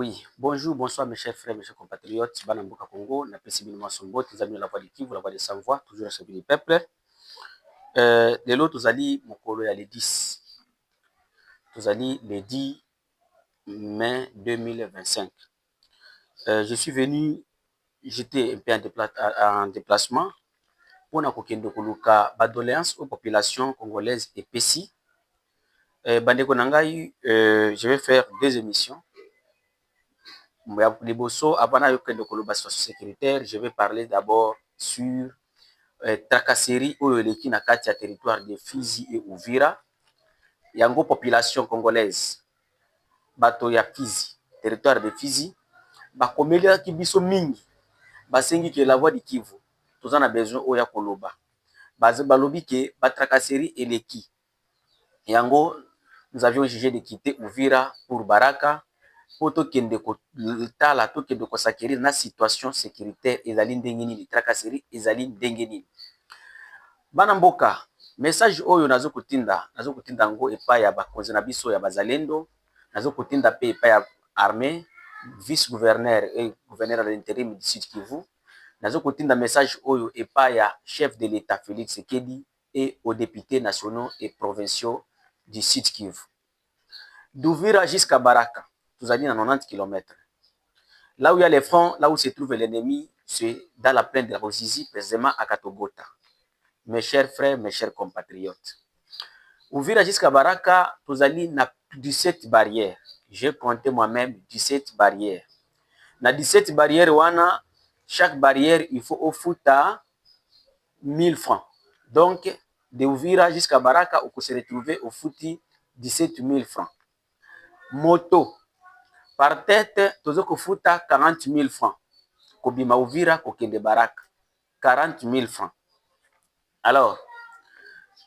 Oui, bonjour, bonsoir mes chers frères, mes chers compatriotes, Banamboka Congo, Napesi Binuma Sombo, tes amis de la voix du Kivu, la voix des sans-voix, toujours à celui du peuple. De l'autre, vous allez, mon colo, il y a les 10. Vous allez le 10 mai 2025. Je suis venu, j'étais un peu en déplacement pour nakokende koluka badoléance aux populations congolaises et PECI. Bandeko Nangai, je vais faire 2 émissions. Avant de situation sécuritaire, je vais parler d'abord sur tracasserie ou eleki na kati ya territoire de Fizi et Uvira. Yango population congolaise, bato ya Fizi, territoire de Fizi, bakomelaki biso mingi, basengi ke la voix du Kivu. Tous en a besoin oya koloba. Balobi ke batracasserie eleki. Yango, nous avions jugé de quitter Uvira pour Baraka. Poto kende ko tala to kende ko sakiri na situation sécuritaire ezali ndenge nini, tracasserie ezali ndenge nini. Bana mboka, message oyo nazo kotinda ngo epai ya bakonzi na biso ya bazalendo, nazo kotinda pe epai ya armée, vice-gouverneur et gouverneur de l'intérim du Sud Kivu, nazo kotinda message oyo epai ya chef de l'État Félix Tshisekedi et aux députés nationaux et provinciaux du Sud Kivu. D'Uvira jusqu'à Baraka, vous allez à 90 km. Là où il y a les fonds, là où se trouve l'ennemi, c'est dans la plaine de Rosizi, précisément à Katogota. Mes chers frères, mes chers compatriotes. Uvira jusqu'à Baraka, vous allez na 17 barrières. J'ai compté moi-même 17 barrières. Na 17 barrières, wana, chaque barrière, il faut au fouta 1000 francs. Donc, de Uvira jusqu'à Baraka, on peut se retrouver au fouti 17 000 francs. Moto, par tête, tozo kofuta 40 000 francs. Kobima Uvira, kokende Baraka. 40 000 francs. Alors,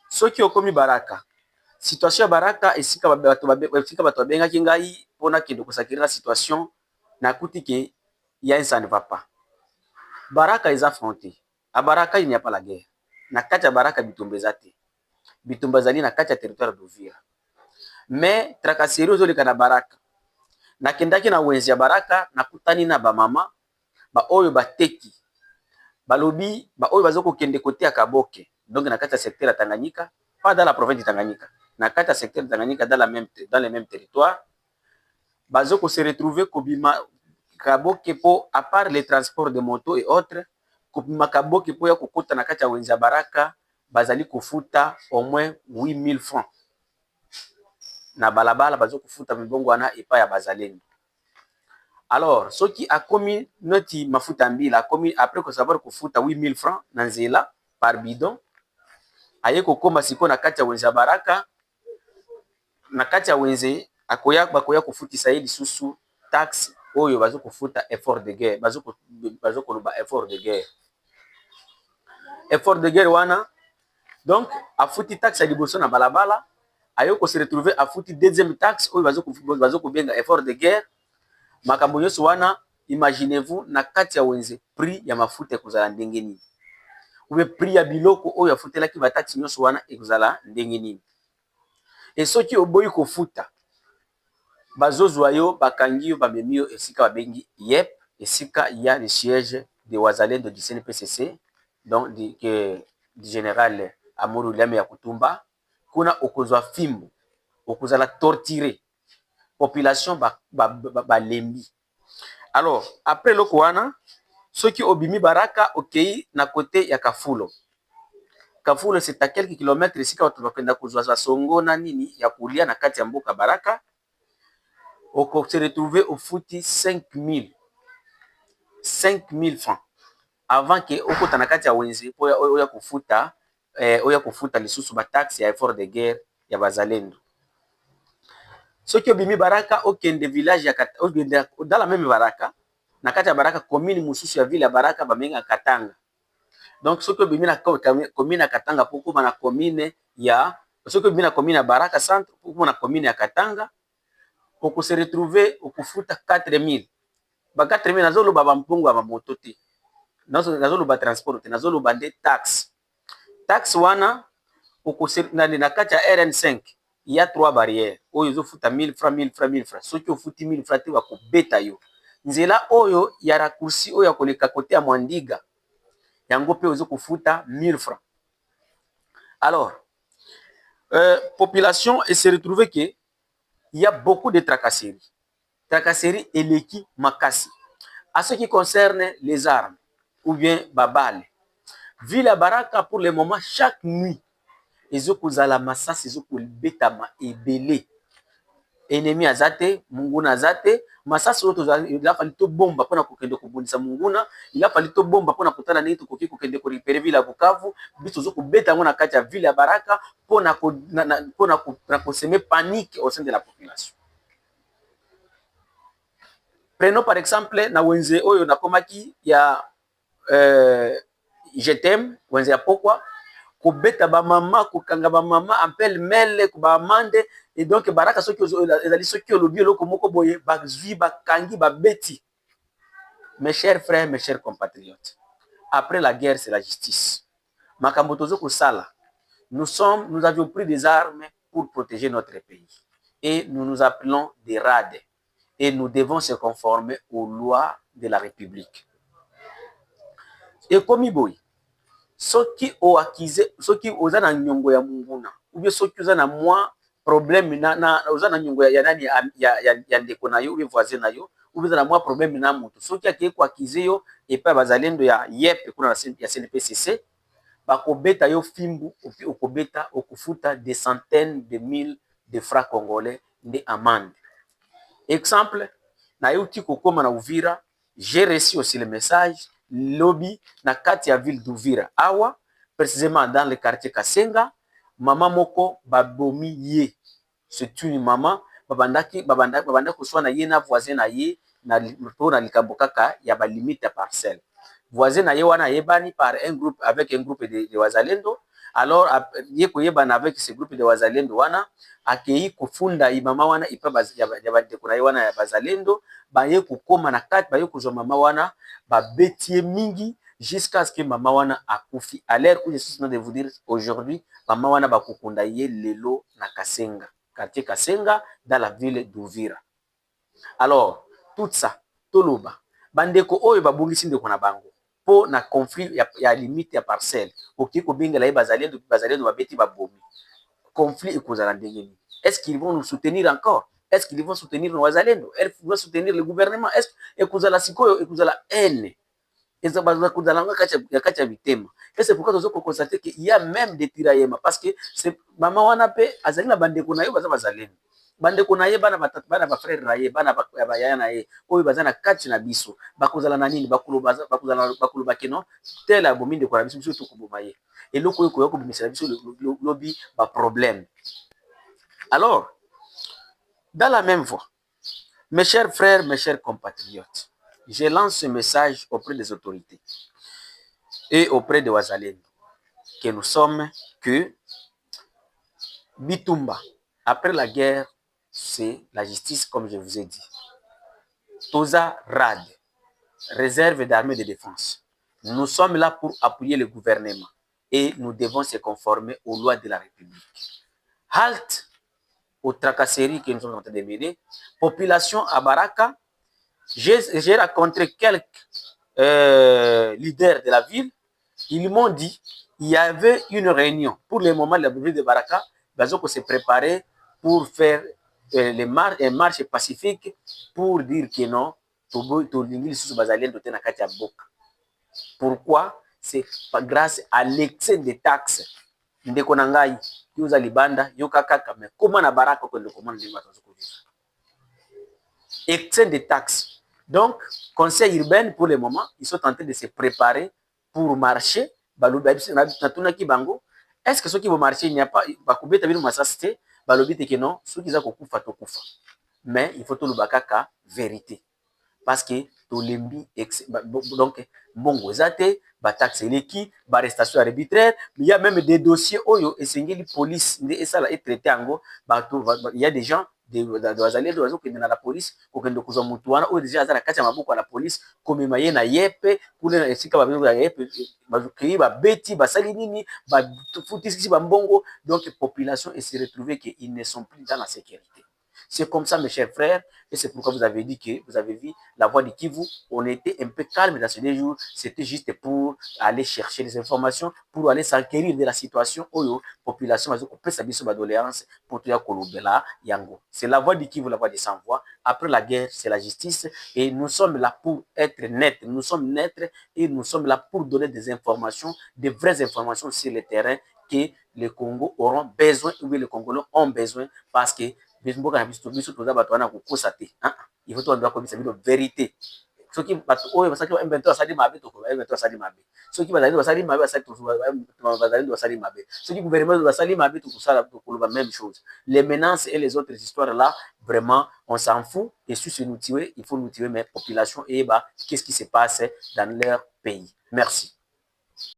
ceux qui ont commis Baraka, situation Baraka, esika bato babengaki ngai pona kende kosakiri na situation, nakuti ke ya ça ne va pas. Baraka est affronté. À Baraka, il n'y a pas la guerre. Na kati ya Baraka bitumba ezate. Bitumba zali na kati ya territoire d'Uvira. Mais tracasserie ozoleka na Baraka. Nakendaki na wenzi ya Baraka, nakutani na bamama, ba oyo bateki. Balobi, ba oyo bazoko kende kote ya Kaboke. Donc na kati ya secteur ya Tanganyika, pas dans la province de Tanganyika. Na kati ya secteur de Tanganyika dans les mêmes territoires. Bazoko se retrouver kobima Kaboke po, à part les transports de moto et autres, kobima Kaboke po ya kokota na kati ya wenzi ya Baraka, bazali kofuta au moins 8000 francs. Na balabala bazo kofuta mibongo wana epa ya bazalendo. Alors, ceux qui a commis noti mafuta mbila, a commis après que savoir kofuta 8000 francs na nzela par bidon, aye kokoma siko na kati ya wenzi ya Baraka, na kati ya wenzi bakoya kofutisa ye lisusu taxe oyo bazo kofuta effort de guerre, bazo koloba effort de guerre. Effort de guerre wana, donc afuti taxe ya liboso na balabala, ayoko se retrouver à foutre deuxième taxe oyo bazo kobenga effort de guerre. Makambo nyonso wana, imaginez-vous na kati ya wenze prix ya mafuta ekozala ndenge nini. Ube prix ya biloko oyo afutelaki ba taxe nyonso wana ekozala ndenge nini. Et soki oboyi kofuta bazozwa yo bakangi yo bamemi yo esika babengi YEP, esika ya le siège de wazalendo du CNPCC, donc du général Amourou Leme ya Kutumba. Kuna okozwa fimbo, okozala torturer population lembi. Alors, après loko wana, ceux qui obimi Baraka okei na côté ya Kafulo. Kafulo c'est à quelques kilomètres ici quand on va kozwa songo na nini ya kulia na kati ya mboka Baraka. Oko se retrouver au fouti 5000 francs avant que okota na kati ya wenzi po oya kofuta lisusu ba taxe ya effort de guerre ya bazalendo. Ceux qui obimi Baraka okende village ya dans la même Baraka, na kati ya Baraka commune mususu ya ville ya Baraka bamenga Katanga. Donc ceux qui obimi na commune ya Katanga poko na commune ya, ceux qui obimi na commune ya Baraka centre poko na commune ya Katanga, poko se retrouver okufuta 4000. Ba 4000 nazolo baba mpungu ba moto te. Nazolo ba transport te, nazolo bande taxe. Taxe wana na kati ya RN5. il y a 3 barrières oyo ezofuta 1000 francs 1000 francs 1000 francs soki ofuti 1000 francs te bakobeta yo nzela oyo ya raccourci oyo ya koleka kote ya mwandiga yango mpe ozokofuta 1000 francs. Alors population et se retrouver que il y a beaucoup de tracasseries. Tracasseries eleki makasi. À ce qui concerne les armes ou bien babale. Ville ya Baraka pour le moment chaque nuit ezokozala masasi ezokobetama ebele. Ennemi azate, munguna azate, masasi oyo il a fallu to bomba mpona kokende kobundisa munguna, il a fallu to bomba mpona kotala nini tokoki kokende korepere ville ya Bukavu, biso tozokobeta yango na kati ya ville ya Baraka mpona koseme panique au sein de la population. Prenons par exemple na wenze oyo nakomaki ya je t'aime wenze ya pokwa kobeta ba mama kokanga ba mama appel mele ko ba amande et donc Baraka soki ezali soki olobi eloko moko boye bazwi bakangi babeti. Mes chers frères, mes chers compatriotes, après la guerre c'est la justice. Makambo tozo kosala, nous avions pris des armes pour protéger notre pays et nous nous appelons des rades et nous devons se conformer aux lois de la République. Et comme boy, soki o akize, soki oza na nyongo ya munguna, ou bien soki oza na mwa problème oza na nyongo ya nani ya ndeko na yo, ou bien voisin na yo, ou bien na mwa problème na mutu, soki akeye ko akize yo et pa bazalendo ya YEP kuna ya CNPCC, bakobeta yo fimbu, okobeta okufuta des centaines de mille de francs congolais de amende. Exemple, na yuti kokoma na Uvira, j'ai reçu aussi le message, lobby na kati ya ville d'Uvira. Awa, précisément dans le quartier Kasenga, maman moko babomi ye. C'est une maman, babanda kuswa na ye na voisin na ye, na likambo kaka ya ba limite ya parcelle. Voisin na ye wana yebani par un groupe, avec un groupe de Wazalendo. Alors, ye koyebana avec ce groupe de Wazalendo wana, akei kufunda imama wana ipa ya bandeko na ye wana ya Bazalendo, baye kokoma na kati, baye kozwa mama wana, babetie mingi, jusqu'à ce que mama wana akufi. À l'heure où je suis en train de vous dire aujourd'hui, mama wana bakukunda ye lelo na Kasenga, quartier Kasenga, dans la ville d'Uvira. Alors, tout ça, toloba, bandeko oyo babungisi ndeko na bango, po na conflit ya limite ya parcelle, oki kobengela ye Bazalendo babeti babomi. Conflit ekozala ndenge nini? Est-ce qu'ils vont nous soutenir encore? Est-ce qu'ils vont soutenir nos Wazalendo? Est-ce qu'ils vont soutenir le gouvernement? Est-ce ekozala sikoyo ekozala haine? Et c'est pourquoi nous avons constaté qu'il y a même des tiraillements parce que c'est maman wana pe azali na bandeko na yo baza Bazalendo. Bandeko na ye bana ba frère na ye bana ba yaya na ye oyo baza na kati na biso bakozala na nini bakoloba keno tel abomi ndeko na biso biso tokoboma ye eloko oyo koya kobimisela biso lobi ba problème. Alors, dans la même voie, mes chers frères, mes chers compatriotes, je lance ce message auprès des autorités et auprès de Wazalendo que nous sommes que Bitumba, après la guerre, c'est la justice comme je vous ai dit. Toza RAD, réserve d'armée de défense. Nous sommes là pour appuyer le gouvernement et nous devons se conformer aux lois de la République. Halte aux tracasseries que nous sommes en train de mener. Population à Baraka, j'ai rencontré quelques leaders de la ville. Ils m'ont dit qu'il y avait une réunion. Pour le moment, la ville de Baraka, ils se préparer pour faire les marches pacifiques pour dire que non, pourquoi? C'est grâce à l'excès de taxes. Ndeko na ngai yoza libanda yoka kaka mais comment na Baraka ko ndeko mona ndima tozo ko excès de taxes. Donc conseil urbain pour le moment ils sont en train de se préparer pour marcher balobi na tuna ki bango est-ce que ceux qui vont marcher il n'y a pas bakubeta bino masasite balobi te que non ceux qui za ko kufa to kufa mais il faut to lubakaka vérité parce que to lembi donc mbongo ezate ba taxe eleki ba arrestation arbitraire mais il y a même des dossiers oyo esengeli police et ça là est traité ango il y a des gens bazali bazokende na la police kokende kozwa motu wana oyo deja aza na kati ya maboko ya la police komema ye na ye mpe kuna esika babenga ye mpe bazokei babeti basali nini bafutisi bambongo donc population et se retrouver que ils ne sont plus dans la sécurité. C'est comme ça, mes chers frères, et c'est pourquoi vous avez dit que vous avez vu la voix de Kivu. On était un peu calme dans ces 2 jours. C'était juste pour aller chercher les informations, pour aller s'enquérir de la situation. Oyo, population, on peut s'habiller sur ma doléance pour tout Kolobela, Yango. C'est la voix de Kivu, la voix des sans-voix. Après la guerre, c'est la justice. Et nous sommes là pour être nets. Nous sommes nets et nous sommes là pour donner des informations, des vraies informations sur le terrain que les Congos auront besoin, ou bien les Congolais ont besoin, parce que mboka na biso toza bato wana kokosa te. Il faut toza komisa bino vérité. Soki bato oyo basaki ba M23 basali mabe tokoba M23 basali mabe. Soki bazali basali mabe basali mabe. Soki gouvernement basali mabe tokoloba même chose. Les menaces et les autres histoires là, vraiment, on s'en fout. Et si nous tuer, il faut nous tuer, mais population et qu'est-ce qui se passe dans leur pays. Merci.